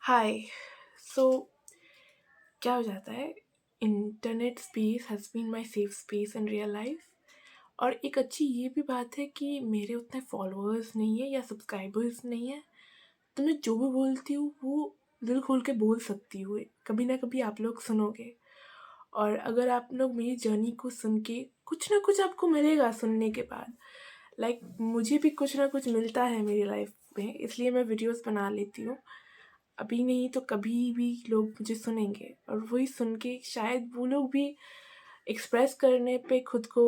हाय। सो क्या हो जाता है, internet space has been my safe space in real life. और एक अच्छी ये भी बात है कि मेरे उतने फॉलोअर्स नहीं है या सब्सक्राइबर्स नहीं है, तो मैं जो भी बोलती हूँ वो दिल खोल के बोल सकती हूँ। कभी ना कभी आप लोग सुनोगे, और अगर आप लोग मेरी जर्नी को सुन के कुछ ना कुछ आपको मिलेगा सुनने के बाद। मुझे भी कुछ ना कुछ मिलता है मेरी लाइफ में, इसलिए मैं वीडियोस बना लेती हूँ। अभी नहीं तो कभी भी लोग मुझे सुनेंगे, और वही सुन के शायद वो लोग भी एक्सप्रेस करने पे खुद को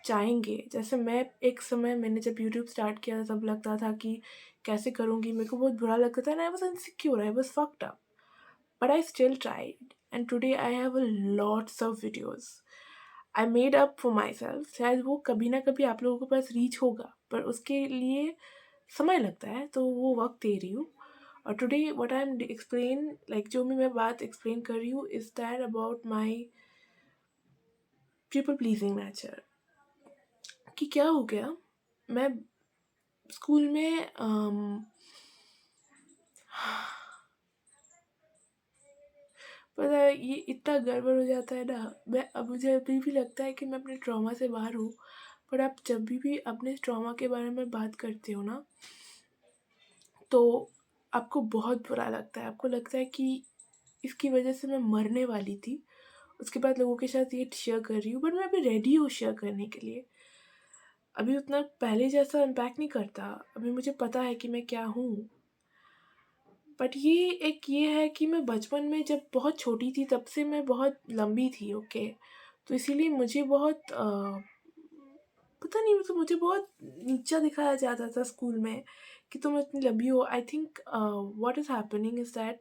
चाहेंगे। जैसे मैं एक समय मैंने जब यूट्यूब स्टार्ट किया तब लगता था कि कैसे करूँगी, मेरे को बहुत बुरा लगता था, and I was insecure, I was fucked up, but I still tried and today I have a lots of videos I made up for my self. शायद वो कभी ना कभी आप लोगों के पास रीच होगा, पर उसके लिए समय लगता है, तो वो वक्त दे रही हूँ। और today what I am explain, जो भी मैं बात एक्सप्लेन कर रही हूँ is that about my people pleasing nature. कि क्या हो गया, मैं स्कूल में पता है ये इतना गड़बड़ हो जाता है ना। मैं अब मुझे अभी भी लगता है कि मैं अपने ट्रॉमा से बाहर हूँ, पर आप जब भी अपने ट्रॉमा के बारे में बात करते हो ना, तो आपको बहुत बुरा लगता है। आपको लगता है कि इसकी वजह से मैं मरने वाली थी। उसके बाद लोगों के साथ ये शेयर कर रही हूँ, बट मैं अभी रेडी हूँ शेयर करने के लिए। अभी उतना पहले जैसा इम्पैक्ट नहीं करता, अभी मुझे पता है कि मैं क्या हूँ। बट ये है कि मैं बचपन में जब बहुत छोटी थी तब से मैं बहुत लंबी थी, ओके। तो इसीलिए मुझे बहुत पता नहीं, मतलब मुझे बहुत नीचा दिखाया जाता था स्कूल में कि तुम इतनी लंबी हो। I think what is happening is that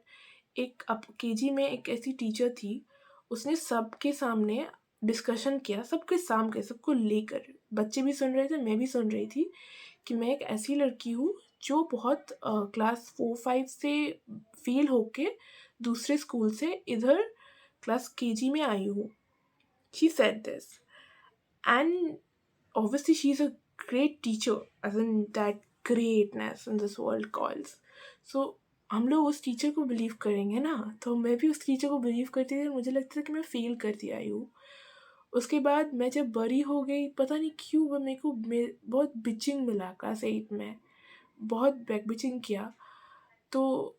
एक अब केजी में एक ऐसी टीचर थी, उसने सबके सामने डिस्कशन किया, सबके सामने सबको लेकर, बच्चे भी सुन रहे थे, मैं भी सुन रही थी, कि मैं एक ऐसी लड़की हूँ जो बहुत क्लास 4-5 से फेल होके दूसरे स्कूल से इधर क्लास केजी में आई हूँ। She said this, and obviously she's a great teacher, as in that greatness in this world calls. So हम लोग उस टीचर को बिलीव करेंगे ना, तो मैं भी उस टीचर को बिलीव करती थी और मुझे लगता था कि मैं फेल करती आई हूँ। उसके बाद मैं जब बड़ी हो गई, पता नहीं क्यों वो मेरे को बहुत बिचिंग मिला क्लास 8 में, बहुत बैक बिचिंग किया। तो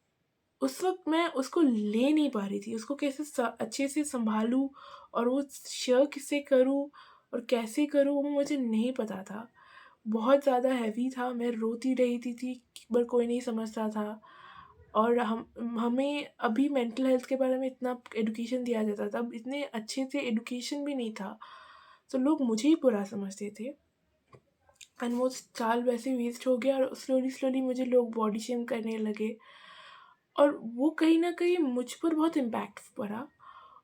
उस वक्त मैं उसको ले नहीं पा रही थी, उसको कैसे अच्छे से संभालूं और वो शेयर किससे करूं और कैसे करूं, वो मुझे नहीं पता था। बहुत ज़्यादा हैवी था, मैं रोती रही थी पर कोई नहीं समझता था। और हमें अभी मेंटल हेल्थ के बारे में इतना एडुकेशन दिया जाता था, अब इतने अच्छे से एडुकेशन भी नहीं था, तो लोग मुझे ही बुरा समझते थे। एंड वो साल वैसे वेस्ट हो गया, और स्लोली स्लोली मुझे लोग बॉडी शेम करने लगे, और वो कहीं न कहीं मुझ पर बहुत इम्पैक्ट पड़ा।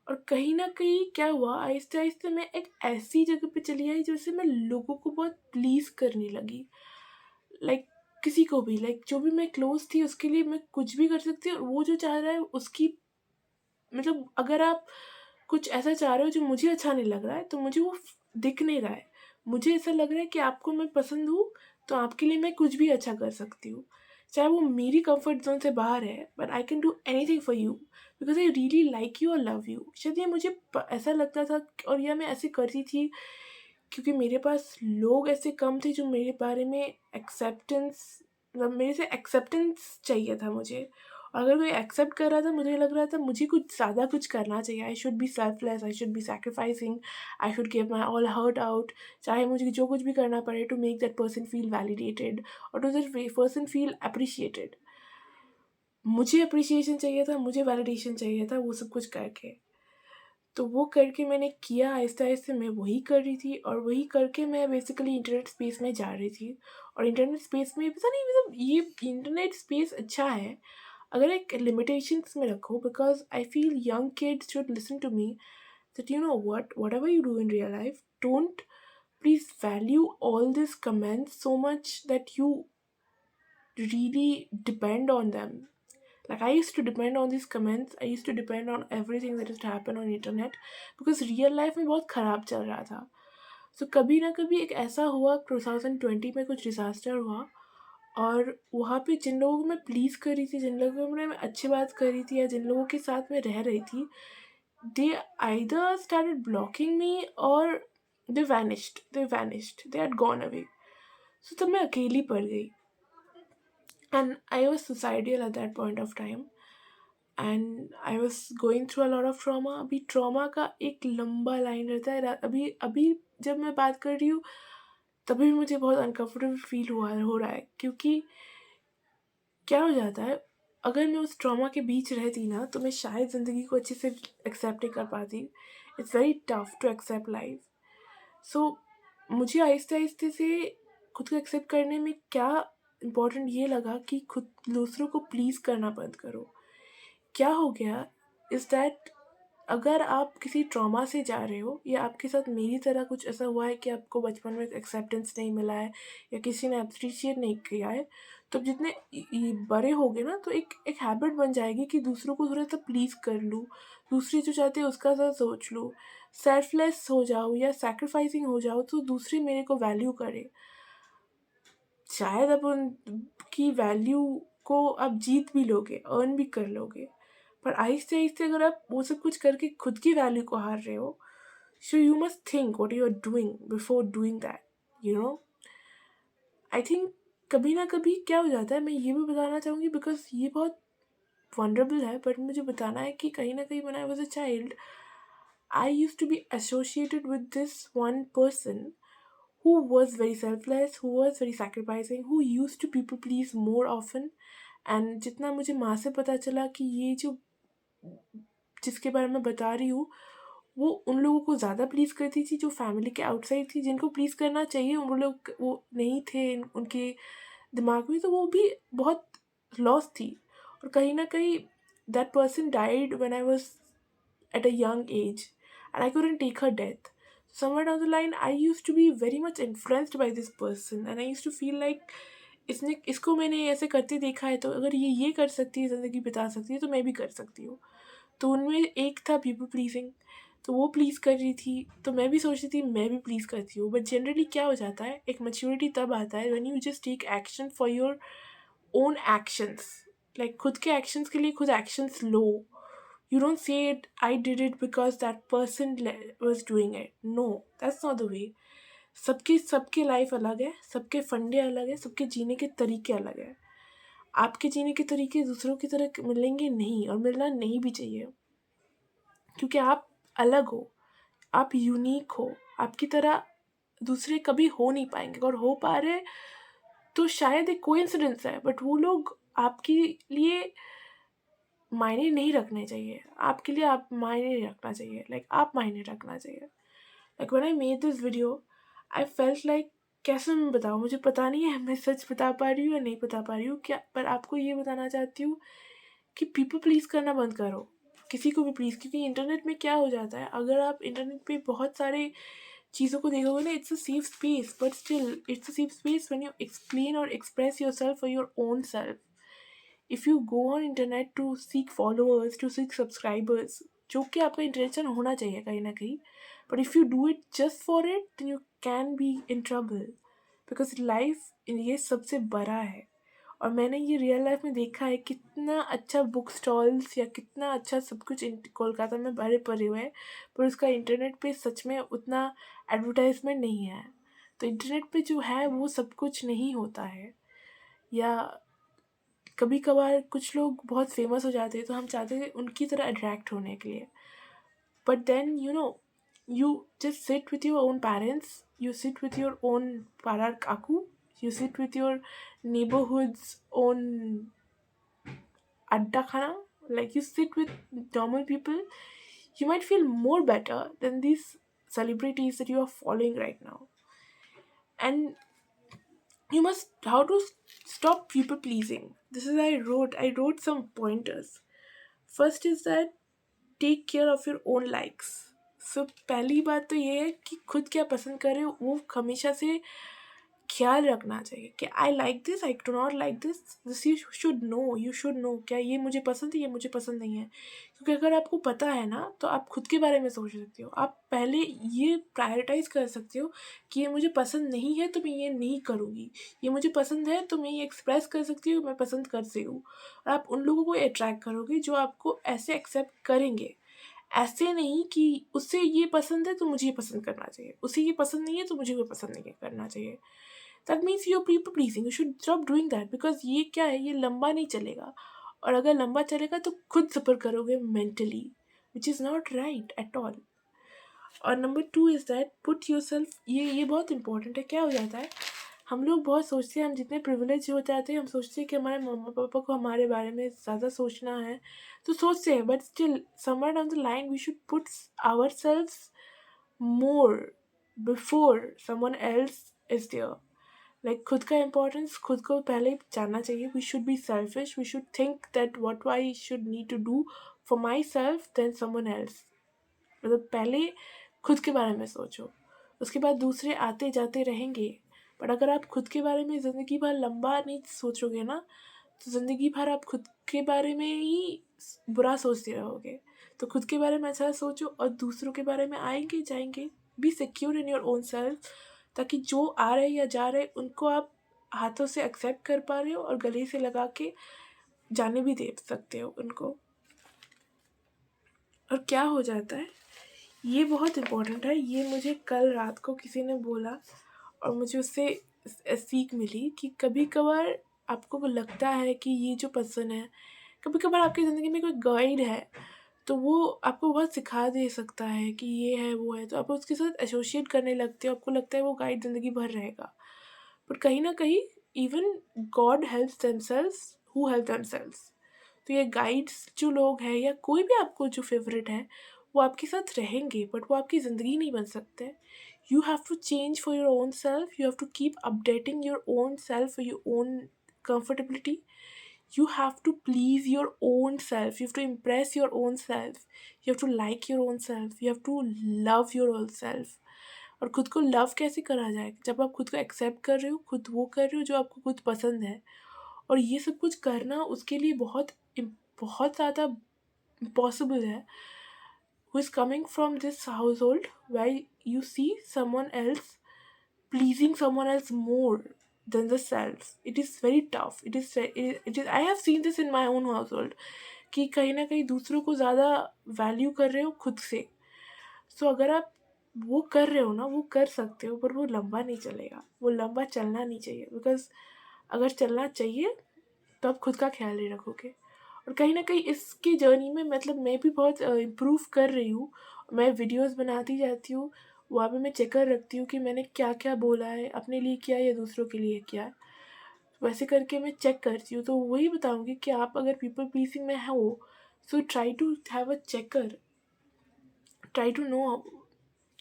और कहीं न कहीं क्या हुआ, आहिस्ते-आहिस्ते मैं एक ऐसी जगह पे चली आई जैसे मैं लोगों को बहुत प्लीज़ करने लगी। लाइक किसी को भी, जो भी मैं क्लोज़ थी उसके लिए मैं कुछ भी कर सकती हूँ, और वो जो चाह रहा है उसकी, मतलब अगर आप कुछ ऐसा चाह रहे हो जो मुझे अच्छा नहीं लग रहा है, तो मुझे वो दिख नहीं रहा है। मुझे ऐसा लग रहा है कि आपको मैं पसंद हूँ, तो आपके लिए मैं कुछ भी अच्छा कर सकती हूँ। चाहे वो मेरी कंफर्ट ज़ोन से बाहर है, but I can do anything for you because I really like you और लव यू। शायद ये मुझे ऐसा लगता था, और यह मैं ऐसे करती थी क्योंकि मेरे पास लोग ऐसे कम थे जो मेरे बारे में एक्सेप्टेंस, मतलब मेरे से एक्सेप्टेंस चाहिए था मुझे। और अगर कोई एक्सेप्ट कर रहा था, मुझे लग रहा था मुझे कुछ ज़्यादा कुछ करना चाहिए। I should be selfless, I should be sacrificing, I should give my all heart out, चाहे मुझे जो कुछ भी करना पड़े to make that person feel validated और to that person feel appreciated. मुझे अप्रिसिएशन चाहिए था, मुझे वैलिडेशन चाहिए था, वो सब कुछ करके। तो वो करके मैंने किया, आहिस्ते-आहिस्ते मैं वही कर रही थी, और वही करके मैं बेसिकली इंटरनेट स्पेस में जा रही थी। और इंटरनेट स्पेस में पता नहीं, मतलब ये इंटरनेट स्पेस अच्छा है अगर एक लिमिटेशंस में रखो, because I feel young kids should listen to me that you know what, whatever you do in real life, don't please value all these comments so much that you really depend on them. Like I used to depend on these comments, I used to depend on everything that used to happen on internet, because real life में बहुत ख़राब चल रहा था। So कभी ना कभी एक ऐसा हुआ, 2020 में कुछ डिज़ास्टर हुआ, और वहाँ पे जिन लोगों को मैं प्लीज़ कर रही थी, जिन लोगों को मैं अच्छी बात कर रही थी या जिन लोगों के साथ मैं रह रही थी, they either started blocking me or they had gone away. So तब मैं अकेली पड़ गई and I was suicidal at that point of time and I was going through a lot of trauma. अभी trauma का एक लंबा लाइन रहता है। अभी अभी जब मैं बात कर रही हूँ तभी भी मुझे बहुत अनकंफर्टेबल फील हो रहा है, क्योंकि क्या हो जाता है, अगर मैं उस ट्रॉमा के बीच रहती ना तो मैं शायद ज़िंदगी को अच्छे से एक्सेप्ट नहीं कर पाती। It's very tough to accept life. So मुझे आहिस्ते आहिस्ते से खुद को एक्सेप्ट करने में क्या इम्पोर्टेंट ये लगा कि खुद दूसरों को प्लीज़ करना बंद करो। क्या हो गया इज़ दैट अगर आप किसी ट्रॉमा से जा रहे हो या आपके साथ मेरी तरह कुछ ऐसा हुआ है कि आपको बचपन में एक्सेप्टेंस नहीं मिला है या किसी ने अप्रिशिएट नहीं किया है, तो जितने बड़े हो गए ना तो एक हैबिट बन जाएगी कि दूसरों को थोड़ा सा प्लीज़ कर लूँ, दूसरे जो चाहते हैं उसका सा सोच लूँ, सेल्फलेस हो जाओ या सैक्रिफाइसिंग हो जाओ तो दूसरे मेरे को वैल्यू करे। शायद आप उनकी वैल्यू को आप जीत भी लोगे, अर्न भी कर लोगे, पर आहिस्ते आहिस्ते अगर आप वो सब कुछ करके खुद की वैल्यू को हार रहे हो, so you must think what you are doing before doing that, you know. I think कभी ना कभी क्या हो जाता है, मैं ये भी बताना चाहूँगी बिकॉज ये बहुत वनरेबल है, बट मुझे बताना है कि कहीं ना कहीं when I was a child, I used to be associated with this one person who was very selfless, who was very sacrificing, who used to people please more often. And जितना मुझे माँ से पता चला कि ये जो जिसके बारे में बता रही हूँ वो उन लोगों को ज़्यादा प्लीज़ करती थी जो फैमिली के आउटसाइड थी, जिनको प्लीज़ करना चाहिए वो लोग वो नहीं थे उनके दिमाग में, तो वो भी बहुत लॉस थी। और कहीं ना कहीं that person died when I was at a young age and I couldn't take her death. Somewhere down the line, I used to be very much influenced by this person and I used to feel like इसको मैंने ऐसे करते देखा है तो अगर ये कर सकती है, ज़िंदगी बिता सकती है, तो मैं भी कर सकती हूँ। तो उनमें एक था पीपल प्लीजिंग, तो वो प्लीज़ कर रही थी तो मैं भी सोच रही थी मैं भी प्लीज़ करती हूँ। बट जनरली क्या हो जाता है, एक मैच्योरिटी तब आता है when you just take action for your own actions, like खुद के एक्शंस के लिए खुद एक्शंस लो। You don't say it, I did it because that person was doing it. No, that's not the way. सबके लाइफ अलग है, सबके फंडे अलग है, सबके जीने के तरीके अलग है। आपके जीने के तरीके दूसरों की तरह मिलेंगे नहीं और मिलना नहीं भी चाहिए, क्योंकि आप अलग हो, आप यूनिक हो, आपकी तरह दूसरे कभी हो नहीं पाएंगे। अगर हो पा रहे तो शायद एक कोइंसिडेंस है, बट वो लोग आपके लिए मायने नहीं रखने चाहिए, आपके लिए आप मायने नहीं रखना चाहिए, लाइक आप मायने रखना चाहिए। Like when I made this video I felt like कैसे मैं बताऊँ, मुझे पता नहीं है मैं सच बता पा रही हूँ या नहीं बता पा रही हूँ क्या, पर आपको ये बताना चाहती हूँ कि पीपल प्लीज़ करना बंद करो, किसी को भी प्लीज़। क्योंकि इंटरनेट में क्या हो जाता है, अगर आप इंटरनेट पे बहुत सारे चीज़ों को देखोगे ना, it's a safe space, but still it's a safe space when you explain और express your self for your own self. If you go on internet to seek followers, to seek subscribers, जो कि आपका intention होना चाहिए कहीं ना कहीं, but if you do it just for it then you can be in trouble, because life ये सबसे बड़ा है। और मैंने ये रियल लाइफ में देखा है, कितना अच्छा बुक स्टॉल्स या कितना अच्छा सब कुछ कोलकाता में भरे पड़े हुए हैं, पर उसका इंटरनेट पे सच में उतना एडवर्टाइजमेंट नहीं है। तो इंटरनेट पे जो है वो सब कुछ नहीं होता है। या कभी कभार कुछ लोग बहुत फेमस हो जाते हैं तो हम चाहते हैं उनकी तरह अट्रैक्ट होने के लिए, but then you just sit with your own parents, you sit with your own parar kaku, you sit with your neighborhood's own adda khana, like you sit with normal people, you might feel more better than these celebrities that you are following right now. And you must how to stop people pleasing. This is I wrote some pointers. First is that take care of your own likes. So पहली बात तो ये है कि खुद क्या पसंद कर रहे हो वो हमेशा से ख्याल रखना चाहिए कि I like this, I do not like this you should know क्या ये मुझे पसंद है, ये मुझे पसंद नहीं है। क्योंकि अगर आपको पता है ना, तो आप खुद के बारे में सोच सकते हो। आप पहले ये प्रायोरिटाइज कर सकते हो कि ये मुझे पसंद नहीं है तो मैं ये नहीं करूँगी, ये मुझे पसंद है तो मैं ये एक्सप्रेस कर सकती हूँ, मैं पसंद करती हूँ। और आप उन लोगों को अट्रैक्ट करोगे जो आपको ऐसे एक्सेप्ट करेंगे। ऐसे नहीं कि उससे ये पसंद है तो मुझे ये पसंद करना चाहिए, उसे ये पसंद नहीं है तो मुझे वो पसंद नहीं करना चाहिए। That means you are people pleasing, you should stop doing that, because ये क्या है, ये लंबा नहीं चलेगा। और अगर लंबा चलेगा तो खुद सफ़र करोगे mentally, which is not right at all. और number 2 is that put your self, ये बहुत इंपॉर्टेंट है। क्या हो जाता है, हम लोग बहुत सोचते हैं, हम जितने प्रिविलेज हो जाते हैं, हम सोचते हैं कि हमारे मम्मा पापा को हमारे बारे में ज़्यादा सोचना है, तो सोचते हैं, but still somewhere down the line we should put our self more before someone else is there. Like खुद का इम्पोर्टेंस खुद को पहले जानना चाहिए। We should be selfish, we should think that what I should need to do for my self then someone else. मतलब पहले खुद के बारे में सोचो, उसके बाद दूसरे आते जाते रहेंगे। पर अगर आप खुद के बारे में ज़िंदगी भर लंबा नहीं सोचोगे ना, तो ज़िंदगी भर आप खुद के बारे में ही बुरा सोचते रहोगे। तो खुद के बारे में अच्छा सोचो, और दूसरों के बारे में आएंगे जाएंगे, be secure in your own self, ताकि जो आ रहे या जा रहे उनको आप हाथों से एक्सेप्ट कर पा रहे हो और गले से लगा के जाने भी दे सकते हो उनको। और क्या हो जाता है, ये बहुत इम्पोर्टेंट है, ये मुझे कल रात को किसी ने बोला और मुझे उससे सीख मिली कि कभी कभार आपको लगता है कि ये जो पर्सन है, कभी कभार आपकी ज़िंदगी में कोई गाइड है, तो वो आपको बहुत सिखा दे सकता है कि ये है वो है, तो आप उसके साथ एसोसिएट करने लगते हो, आपको लगता है वो गाइड ज़िंदगी भर रहेगा। पर कहीं ना कहीं even God helps themselves who help themselves. तो ये गाइड्स जो लोग हैं या कोई भी आपको जो फेवरेट है, वो आपके साथ रहेंगे, बट वो आपकी ज़िंदगी नहीं बन सकते। You have to change for your own self, you have to keep updating your own self for your own comfortability. You have to please your own self, you have to impress your own self, you have to like your own self, you have to love your own self. और खुद को love कैसे करा जाए, जब आप खुद को एक्सेप्ट कर रहे हो, खुद वो कर रहे हो जो आपको खुद पसंद है। और ये सब कुछ करना उसके लिए बहुत ज़्यादा पॉसिबल है। who is coming from this household where you see someone else pleasing someone else more than the self. It is very tough. It is I have seen this in my own household कि कहीं ना कहीं दूसरों को ज़्यादा value कर रहे हो खुद से। सो अगर आप वो कर रहे हो ना, वो कर सकते हो, पर वो लंबा नहीं चलेगा, वो लंबा चलना नहीं चाहिए। बिकॉज अगर चलना चाहिए तो आप खुद का ख्याल नहीं रखोगे। और कहीं ना कहीं इसकी जर्नी में मतलब मैं भी बहुत इम्प्रूव कर रही हूँ। मैं वीडियोस बनाती जाती हूँ, वहाँ पे मैं चेक कर रखती हूँ कि मैंने क्या क्या बोला है, अपने लिए किया या दूसरों के लिए किया। वैसे करके मैं चेक करती हूँ, तो वही बताऊँगी कि आप अगर पीपल प्लीजिंग में हो, so try to have a checker, try to know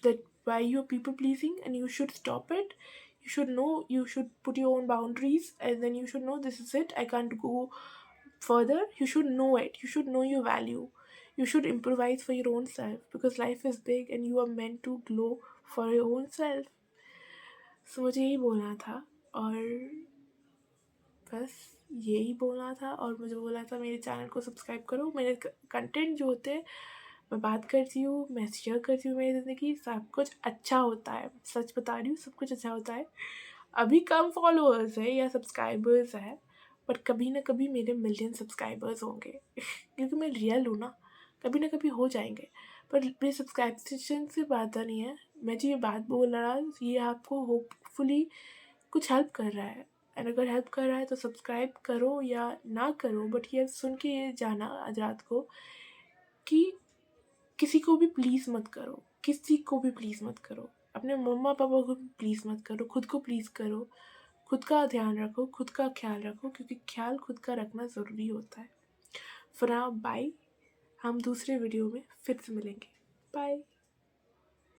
that why you're people pleasing, and you should stop it. You should know, you should put your own boundaries, and then you should know this is it, I can't go further. You should know it, you should know your value, you should improvise for your own self, because life is big and you are meant to glow for your own self. So मुझे यही बोलना था, और बस यही बोलना था। और मुझे बोला था मेरे चैनल को सब्सक्राइब करो। मेरे कंटेंट जो होते हैं, मैं बात करती हूँ, मैं शेयर करती हूँ मेरी ज़िंदगी, सब कुछ अच्छा होता है, सच बता रही हूँ, सब कुछ अच्छा होता है। अभी कम फॉलोअर्स है या सब्सक्राइबर्स है, बट कभी ना कभी मेरे मिलियन सब्सक्राइबर्स होंगे क्योंकि मैं रियल हूँ ना, कभी ना कभी हो जाएंगे। पर मेरे सब्सक्रिप्शन से बात नहीं है, मैं जो ये बात बोल रहा हूँ ये आपको होपफुली कुछ हेल्प कर रहा है। एंड अगर हेल्प कर रहा है तो सब्सक्राइब करो या ना करो, बट ये सुन के ये जाना आज रात को कि किसी को भी प्लीज़ मत करो, किसी को भी प्लीज़ मत करो, अपने मम्मा पापा को भी प्लीज़ मत करो, खुद को प्लीज़ करो, खुद का ध्यान रखो, खुद का ख्याल रखो, क्योंकि ख्याल खुद का रखना ज़रूरी होता है। फॉर नाउ बाय, हम दूसरे वीडियो में फिर से मिलेंगे। बाय।